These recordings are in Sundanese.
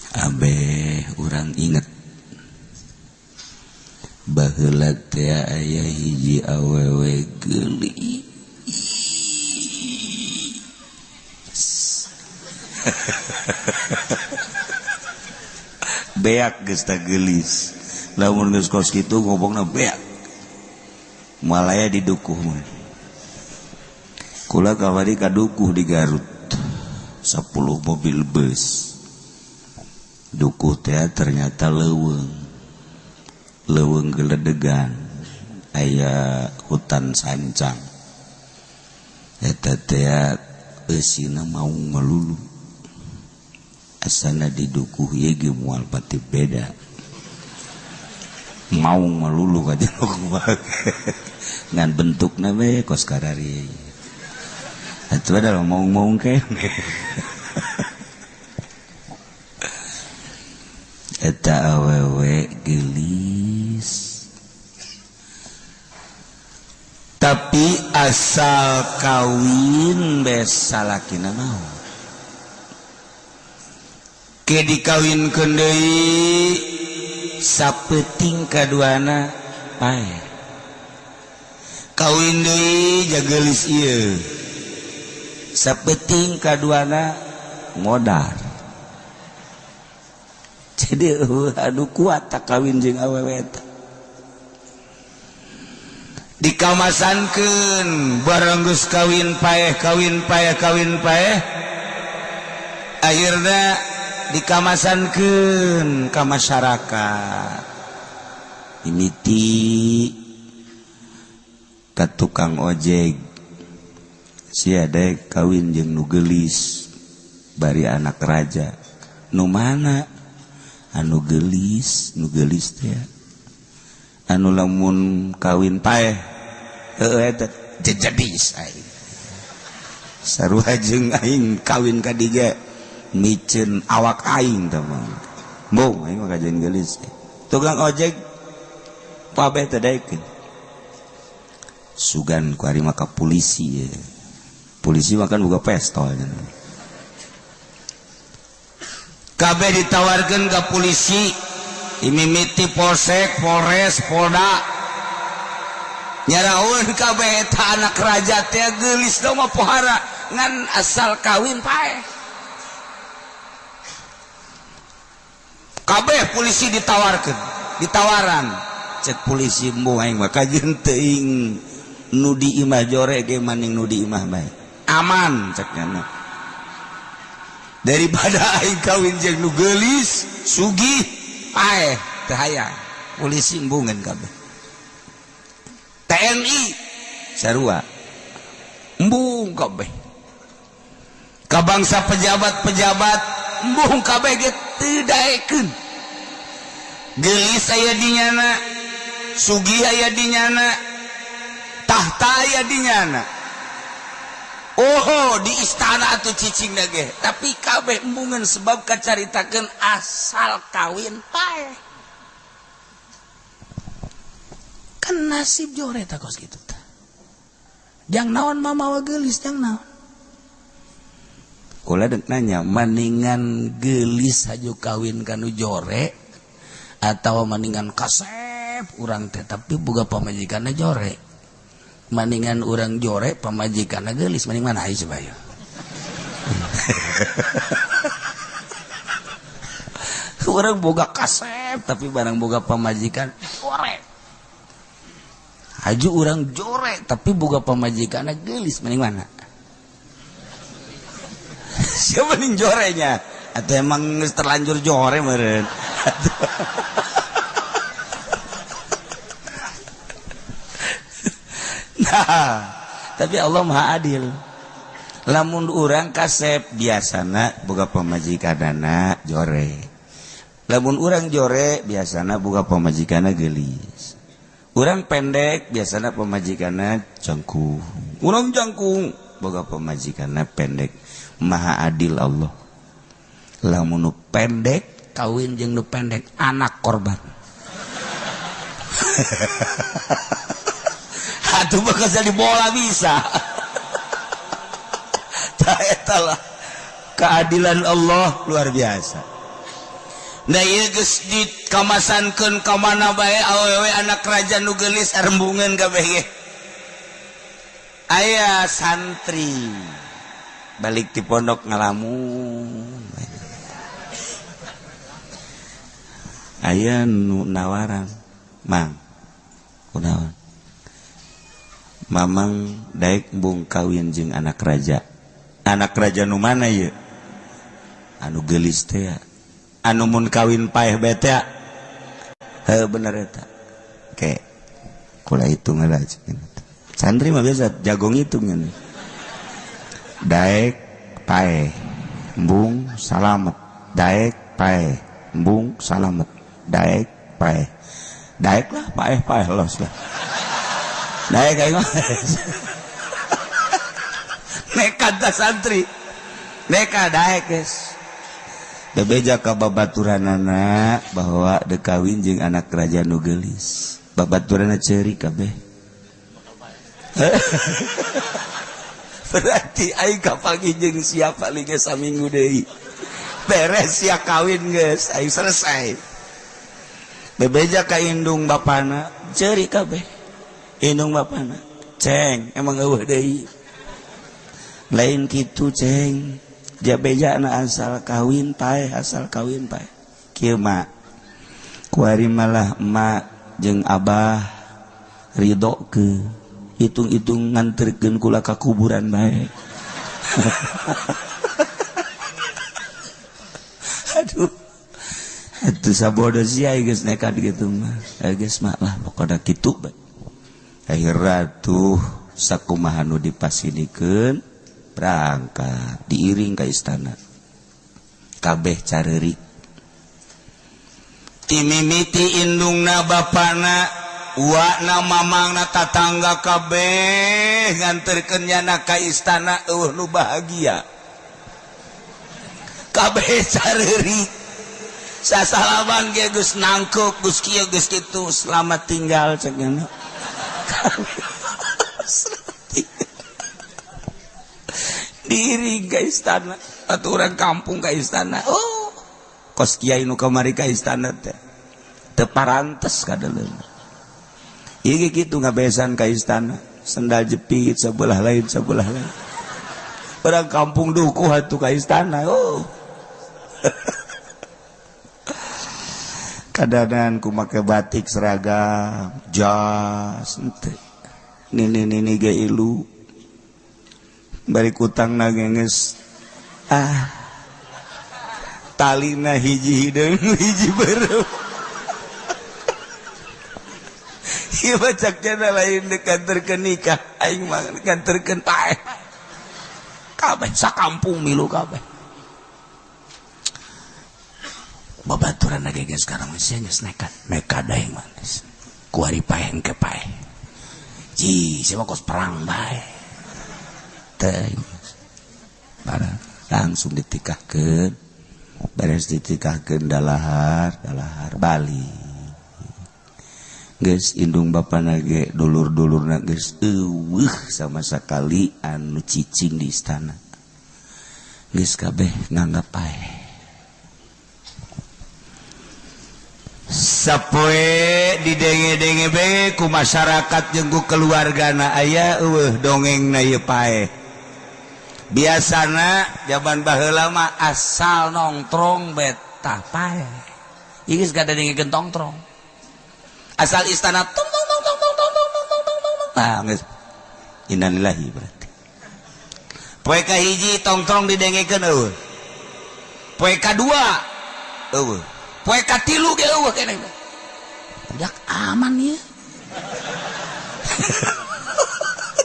Abeh urang inget baheula teh aya hiji awewe geulis. Beak geus teh geulis. Lamun geus kos kitu ngobongna beak. Malaya didukuh mah. Kula kamari kadukuh di Garut. 10 mobil bus. Dukuh teh ternyata leuweung geledegan aya hutan sancang eta teh eusina mau melulu asana di dukuh ieu ge moal pati beda mau melulu ka jeung ngan bentukna we kos karari atuh adalah mau kene eta awewe geulis tapi asal kawin bes salakina mau ke dikawinkeun deui sapeuting kaduana pae kawin deui jageulis ieu sapeuting kaduana modal. Jadi anu kuat tak kawin jeung awewe eta. Dikamasankeun bareng geus kawin paeh akhirna dikamasankeun ka masyarakat. Mimiti ka tukang ojek sia dek kawin jeung nu geulis bari anak raja. Nu mana? Anu geulis teh anu lamun kawin paeh eta jejedis aing sarua jeung aing kawin ka diga miceun awak aing teh mah mung aing mah kajian geulis tukang ojek pabeh teh daekeun sugan ku ari mah ka polisi ya. Polisi mah kan boga pistol nya kabeh ditawarkeun ka polisi imimiti polsek polres polda nyaraun kabeh eta anak raja teh geulis da mah pohara ngan asal kawin paeh kabeh polisi ditawaran cek polisi mbuh aing mah kajeun teuing nu di imah jore ge maning nu di imah bae aman cek nya daripada aing kawin jeung nu geulis sugih paeh teu hayang polisi embungeun kabeh TNI sarua embung kabeh ka bangsa pejabat embung kabeh ge teu daekeun geulis aya di nyana sugih aya di nyana tahta aya di nyana. Oh di istana atuh cicing ge tapi kabeh embungeun sebab kacaritakeun asal kawin paeh kan nasib jore ta kos kitu tah jang naon mamawa geulis jang naon kula deuk nanya maningan geulis haju kawin kanu jore atawa maningan kasep urang teh tapi boga pamajikanna jore maningan urang jore pamajikanna geulis maning mana ai coba ya urang boga kasep tapi barang boga pamajikan jore haju urang jore tapi boga pamajikanna geulis maning mana siapa ning jorenya atau emang geus terlanjur jore meureun nah, tapi Allah Maha Adil. Lamun urang kasep biasana boga pamajikanana jore. Lamun urang jore biasana boga pamajikanna geulis. Urang pendek biasana pamajikanna jangkung. Urang jangkung boga pamajikanna pendek. Maha Adil Allah. Lamun nu pendek kawin jeung nu pendek anak korban. Atuh bakal jadi bola bisa. Eta lah keadilan Allah luar biasa. da ieu geus dikamasankeun ka mana bae awewe anak raja nu geulis arembungeun kabeh ge. Aya santri balik di pondok ngalamun. Aya nu nawaran, "Mang, kunaon? Mamang daek bung kawin jeung anak raja." Anak raja nu mana ieu? Anu geulis teh ya. Anu mun kawin paeh bae teh ya. Heuh bener eta. Ke kula hitung heula ceuk. Santri mah biasa jago ngitung nya. Daek paeh embung salamet. Daek paeh embung salamet. Daek paeh. Daek lah paeh los lah. Daek aing mah. Nekat dah santri. Nekat daek geus. Bebeja ka babaturanana bahwa dekawin jeung anak raja nu geulis. Babaturanna ceuri kabeh. Berarti aing kapagi jeung sia paling geus saminggu deui. Beres sia kawin geus, aing selesai. Bebeja ka indung bapana, ceuri kabeh. Indung bapana, "Ceng, emang eueuh deui." Lain kitu, Ceng. Jabejana asal kawin paeh, asal kawin paeh. Kieu mak. Kuari malah emak jeung abah ridho ke hitung-hitung nganterkeun kula ka kuburan bae. Aduh. Atuh sabodo sia geus nekat kitu mah. Geus mak lah pokona kitu bae. Akhirna tuh sakumaha nu dipasinikeun berangkat diiring ke istana. Kabeh careurik. Ti mimiti indungna bapana, uakna mamangna tatangga kabeh nganterkeun nyana ka istana nu bahagia. Kabeh careurik. Sasalaman ge geus nangkep, geus kieu geus kitu, selamat tinggal cenah. Diri ke istana atau orang kampung ke istana. Oh, kos kiai nu kamari ka istana teh teu parantes kadaleun. Ieu kitu ngabesan ka istana, sendal jepit sebelah lain. Orang kampung dukuh atuh ka istana. Oh. Kadanan ku make batik seragam, jas henteu. Nini ge ilu. Bari kutang nagenges talina hiji hideung hiji beureum. Ieu bacakna lain dekanterkeun nikah, aing mah dekanterkeun paeh. Kabeh sakampung milu kabeh. Babaturan lagi geus sekarang masih geus nekat aing mah. Kuari paeh engke paeh. Ji, sia mah kos perang bae. Langsung ditikahkeun, beres ditikahkeun dalahar Bali. Geus indung bapana ge dulur-dulurna geus eueuh sama sakali anu cicing di istana. Geus kabeh nganggap paeh. Sapoe didenge-denge bae ku masyarakat jeung ku keluargana aya eueuh dongengna ieu paeh. Biasana jaman baheula mah asal nongtrong betah paeh. Ieu geus kada dengekeun tongtrong. Asal istana tong. Nah, geus innalillahi berarti. Poe kahiji tongtrong didengekeun eueuh. Poe kadua eueuh. Poe katilu ge eueuh keneh. Budak aman ieu.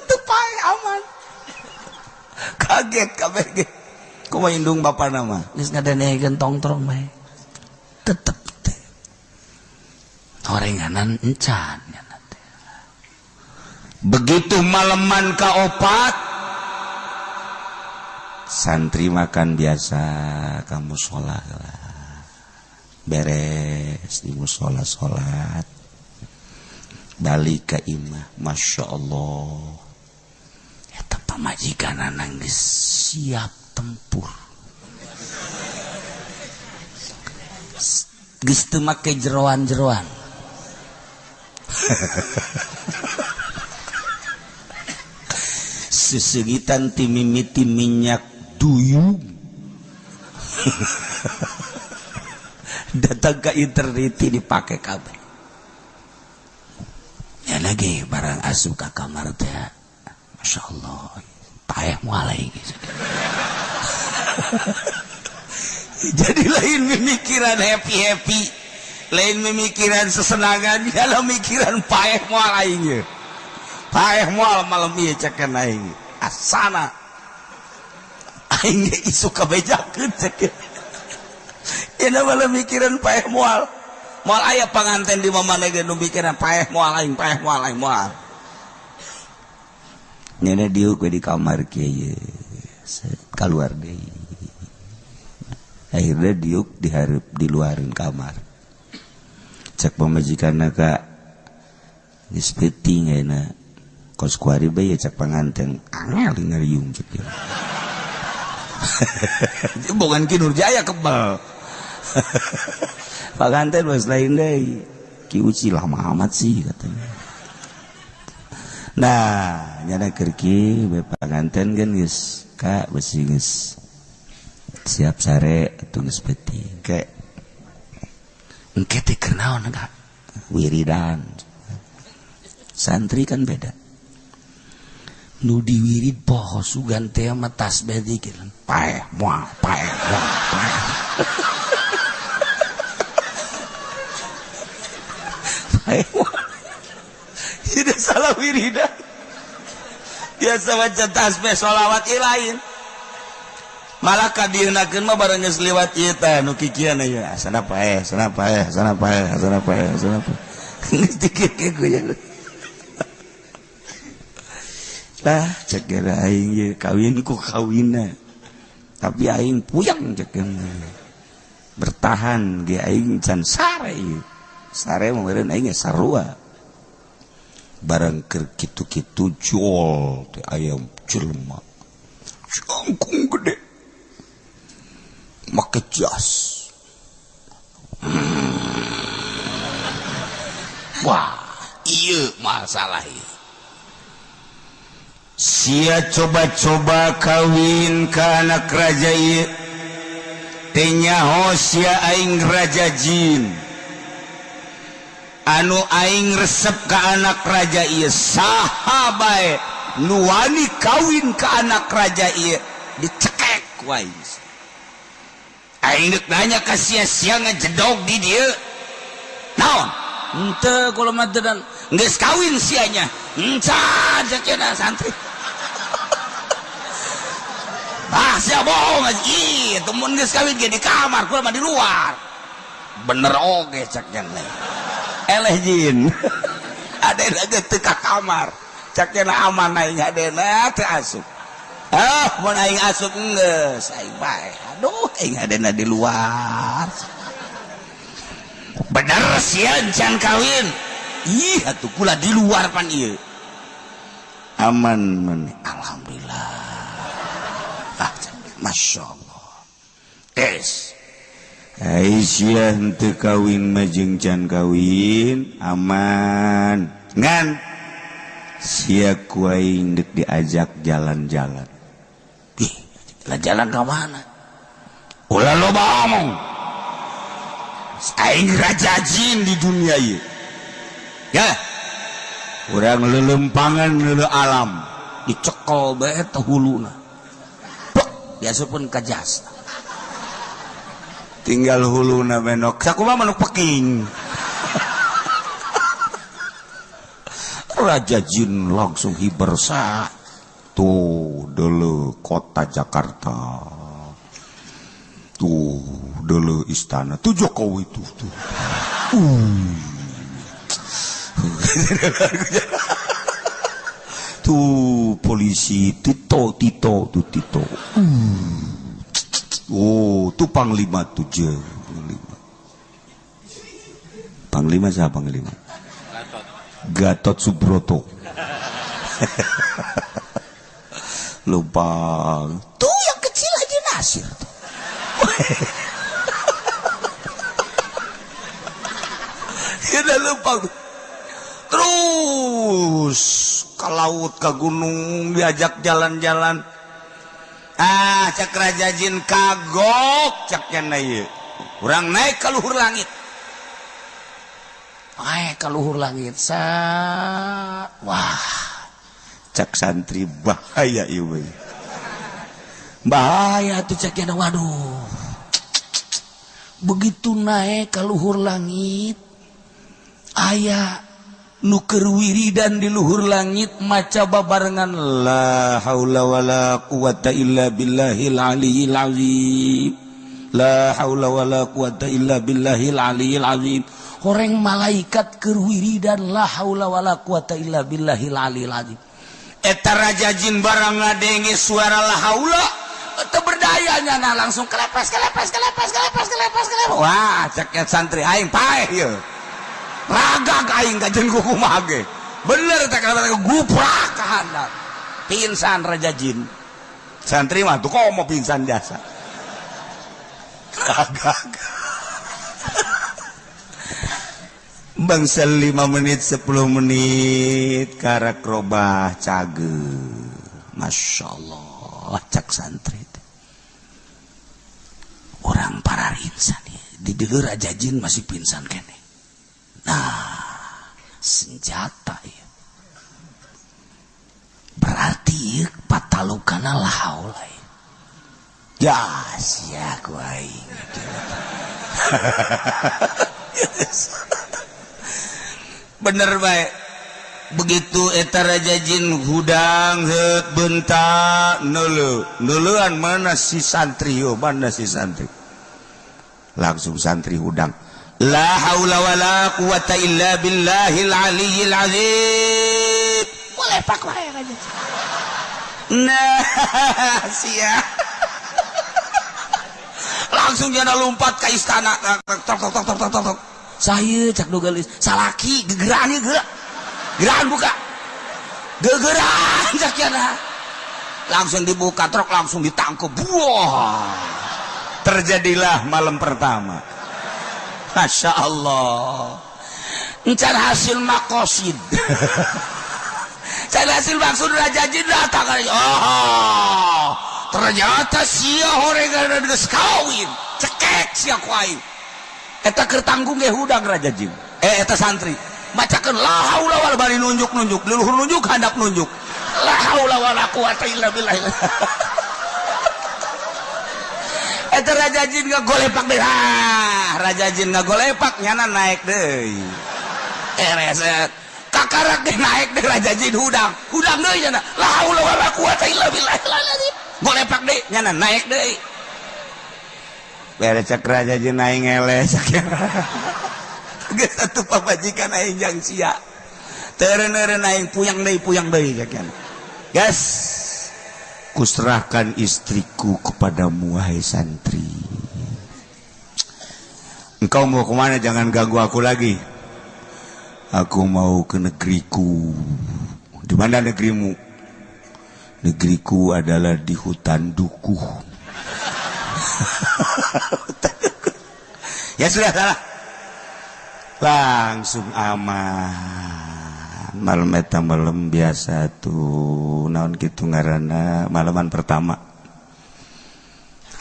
Teu paeh aman. Kaget kabeh ge. Kumaha indung bapana mah geus ngadenengkeun tongtrong bae. Tetep teh. Horenganan encan nya teh. Begitu maleman kaopat santri makan biasa kamu sholat lah. Beres di musola sholat balik ke imah. Masya Allah eta pamajikanna geus siap tempur. geus teu make jeroan-jeroan. Sesegitan ti mimiti minyak duyung. Datang ke internet dipake kabel. Ya lagi barang asup ka kamar teh. Masya Allah. Paeh mulai gitu. Jadi lain memikiran happy-happy, lain memikiran sesenangan, kalau mikiran paeh moal aing. Paeh moal malam ieu cekeun aing. Asana aing ge isu kabejakeun cekeun. Ina malah mikiran paeh moal. Moal aya panganten di mamana ge nu mikiran paeh moal aing, paeh moal aing moal. Nyana diuk we di kamar kieu. Keluar deui. Akhirnya diuk diharap di luarin kamar. Cek pemajikanna ka geus peuting ayeuna kos kuari bae cek panganten angel ngariung cek dia. Bukan Ki Nurjaya kebal. Panganten bos lain deui. Ki Uci lama amat sih katanya. Nah, nyana keur kieu bae panganten geun geus ka besi geus siap sare tulis peti kayak engke teh keur naon enggak wiridan santri kan beda nu diwirid poho sugan teh mah tasbih dikir paeh moal paeh moal paeh paeh moal tidak salah wiridan biasa baca tasbih sholawat lain malah kadienakeun mah bareng geus liwat ieu teh nu kikian aya sana paeh sana paeh sana paeh sana paeh sana paeh geus dikike ku ya lah cek aing ye kawin ku kawinna tapi aing puyeng cek bertahan ge aing can sare sare mah meureun aing sarua barang keur kitu-kitu jol teh aya jelema cangkung gede make jas. Wah, iya masalah ini. Sia coba-coba kawin ke anak raja ieu. Teh nyaho sia aing raja jin. Anu aing resep ke anak raja ieu saha bae nu wani kawin ke anak raja ieu dicekek wae. Aing dek nanya ka sia-sia ngajedog di dieu. Naon? Henteu kula mah teu geus kawin sianya. Encan cenah santri. Ah, sia bohong ih, teu mun geus kawin ge di kamar, kula mah di luar. Bener oge cek cenah. Eleh jin. Adena ge teu ka kamar. Cek cenah aman aing adena teu asup. Ah, mun aing asup geus aing bae. Aduh, aing adena di luar. Bener sian can kawin. Ih, atuh kula di luar pan ieu. Aman men. Alhamdulillah. Ah, Masya Allah. Aisyah henteu kawin mah jeung can kawin, aman. Ngan sia ku aing deuk diajak jalan-jalan. Ih, jalan ke mana? Ulah loba omong. Aing raja jin di dunia ieu. Ya. Urang lelempangan leuleuh alam, dicekel bae teh huluna. Diasupkeun ka jas. Tinggal huluna benok. Sakumaha manuk peking. Raja jin langsung hibersa. Tuh dulu kota Jakarta. Tuh dulu istana. Tuh Jokowi tuh. Tuh polisi Tito. Oh, tuh Panglima tuh Panglima siapa Panglima? Gatot Subroto. Lupa. Tuh yang kecil aja Nasir tuh. Dia lupa. Terus ke laut, ke gunung, diajak jalan-jalan. Cak Raja Jin kagok caknya ieu. Urang naik ke luhur langit. Naik ke luhur langit. Wah. Cak santri bahaya ieu. Bahaya tuh caknya, waduh. Begitu naik ke luhur langit, aya nu keur wiridan di luhur langit maca babarengan la haula wala quwata illa billahil aliyil azim, la haula wala quwata illa billahil aliyil azim. Horeng malaikat keur wiridan la haula wala quwata illa billahil aliyil azim. Eta Raja Jin barang ngadenge suara la haula teu berdayanya, nah langsung kelepes. Wah, cek santri aing paeh ieu. Ragag aing kajen kumaha ge. Bener teh kata guprak ka handap. Pingsan Raja Jin. Santri mah tuh komo pingsan biasa. Ragag. Bangsa 5 menit 10 menit karak robah cager. Masya Allah, cak santri. Orang para insan ya. Di deueur Raja Jin masih pingsan kene. Nah, senjata ya. Berarti patalukana la haula ya. Ya, sia ku aing. Bener bae. Begitu eta Raja Jin hudang heut bentak neuleuan mana si santri yo, mana si santri. Langsung santri hudang. La haula wala quwata illa billahil aliyil azim. Boleh pak wae Raja. Nah, sia. Langsung dia lompat ke istana. Tok. Saya cak nugelis, salaki gegeran ieu geura. Geran buka. Gegeran cak yana. Langsung dibuka truk, langsung ditangkep. Wah. Terjadilah malam pertama. Masya Allah. Encan hasil makosid. Encan hasil maksud Raja Jin datang. Oh, ternyata sia horengan geus kawin. Cekek sia ku aing. Eta keur tanggung ge hudang Raja Jin. Eta santri. Bacakeun la haula wala bari nunjuk-nunjuk, leluhur nunjuk, handap nunjuk. La haula wala quwata illa billah. Eta Raja Jin ngagolepak deh. Raja Jin ngagolepak nyana naik deui. Reset. Kakarak deh naik deh Raja Jin hudang. Hudang deui nyana. La haula wala quwata illa billah. Golepak deui nyana naik deui. Beres cek Raja Jin aing ngeleh cek. Geus atuh pabajikan aing jang sia. Teureun-eureun aing puyang deui cek. Gas. Kuserahkan istriku kepadamu wahai santri. Engkau mau kemana? Jangan ganggu aku lagi. Aku mau ke negeriku. Di mana negerimu? Negeriku adalah di hutan dukuh. Ya sudah salah. Langsung aman. Malam eta malam biasa tuh naon kitu ngaranna malaman pertama.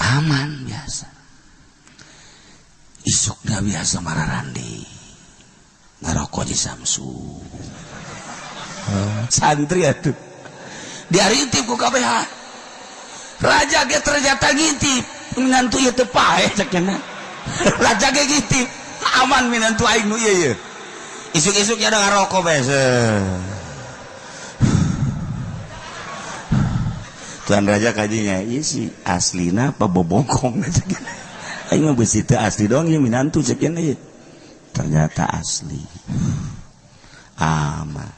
Aman biasa. Isukna biasa mararandi. Ngarokok di Samsu. Santri atuh. Diarintip ku kabeh. Raja ge ternyata ngintip. Minantu ieu teu paeh cek cenah. Raja ge ngintip. Aman minantu aing nu ieu. Isuk-isuk ya ada ngarokok bes. Tuan Raja kajinya isi aslina apa bobongkong cek. Aing mah beusi teu asli doang ieu minantu cek ieu. Ternyata asli. Aman.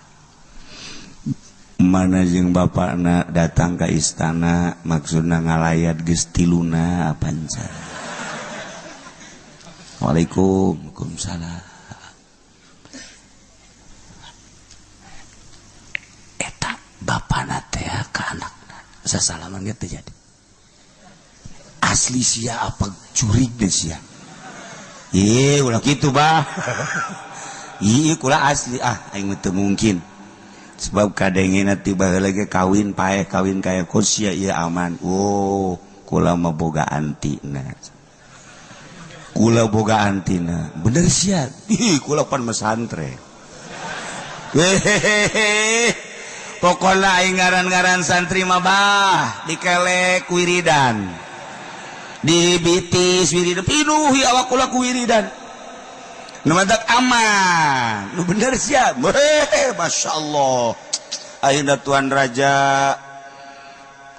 Mana jeung bapakna datang ke istana maksudna ngalayat geus tiluna panca. Waalaikumsalam. Eta bapana teh ka anakna sasalaman ge teh jadi. Asli sia apa curig deh sia. Ulah kitu bah. iya kula asli aing mah teu mungkin sebab kadengena tiba lagi kawin paeh kawin kaya kosia ieu aman kula mah boga antina bener sia kula pan mesantren pokoknya aing ngaran-ngaran santri mah bah dikelek wiridan dibitis wiridan pinuhi awak kula ku wiridan nu madak aman nu bener siap Masya Allah ayeuna tuan raja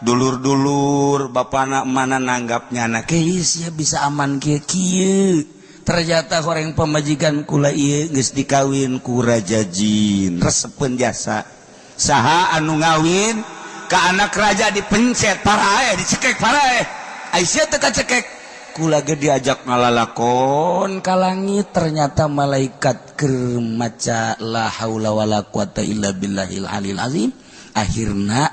dulur-dulur bapana mana nanggapnya anak sia bisa aman kieu ternyata orang pemajikan kula ieu geus dikawin ku raja jin resepeun jasa saha anu ngawin ka anak raja dipencet parae dicekek parae Aisyah teu kacekek kula ge diajak ngalalakon ka langit ternyata malaikat keur maca la haula wala quwata illa billahil alil azim akhirna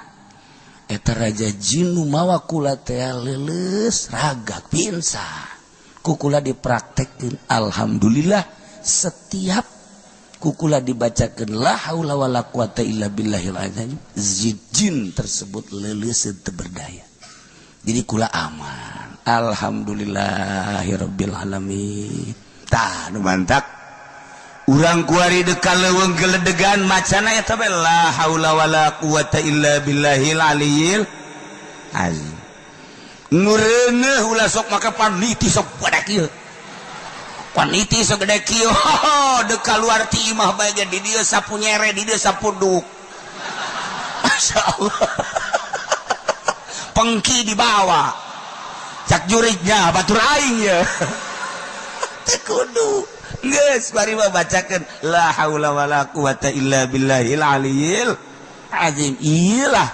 eta raja jin nu mawa kula teh leuleus ragak pinsan ku kula dipraktekkeun alhamdulillah setiap ku kula dibacakeun la haula wala quwata illa billahil azim jin tersebut leuleus teu berdaya jadi kula aman alhamdulillahirabbil alamin tah nu mantap urang kuari dekal leuweung geledegan macana eta bae la haula wala quwata illa billahil aliyil azim nu reuneuh ulah sok maka paniti sok badak ieu paniti sok gede kieu dekal luar ti imah bae di dieu sapu nyere di dieu sapu duk masyaallah pengki di bawah cak jurignya batur aing ya teu kudu geus bari mah bacakeun la haula wala quwata illa billahil aliyil azim iyalah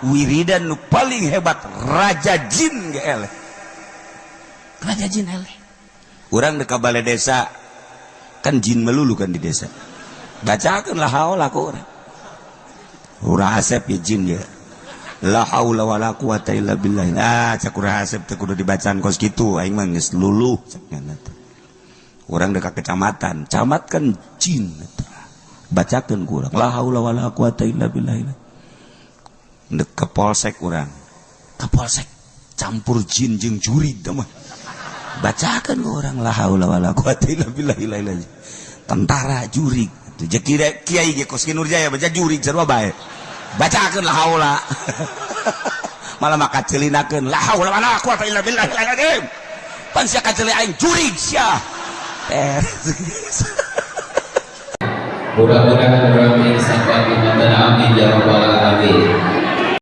wiridan nu paling hebat raja jin ge eleh raja jin eleh urang di balai desa kan jin melulu kan di desa bacakeun la haula ku urang asep ya jin ya la haula wala quwata illa billah cak urang asep teh kudu dibacaan kos kitu aing mah geus luluh cenah teh urang dekat kecamatan camat kan jin bacakeun ku urang la haula wala quwata illa billah dek ke polsek urang ke polsek campur jin jeung jurig teh mah bacakeun ku urang la haula wala quwata illa billah tentara jurig teh kira kiai ge kos Nurjaya baca jurig sarua bae bacakeun la haula malah maka celinakeun la haula wala quwata illa billah pan sia kaceli aing jurig sia mudah-mudahan orang ini sampai di mata amin ya rabbal alamin.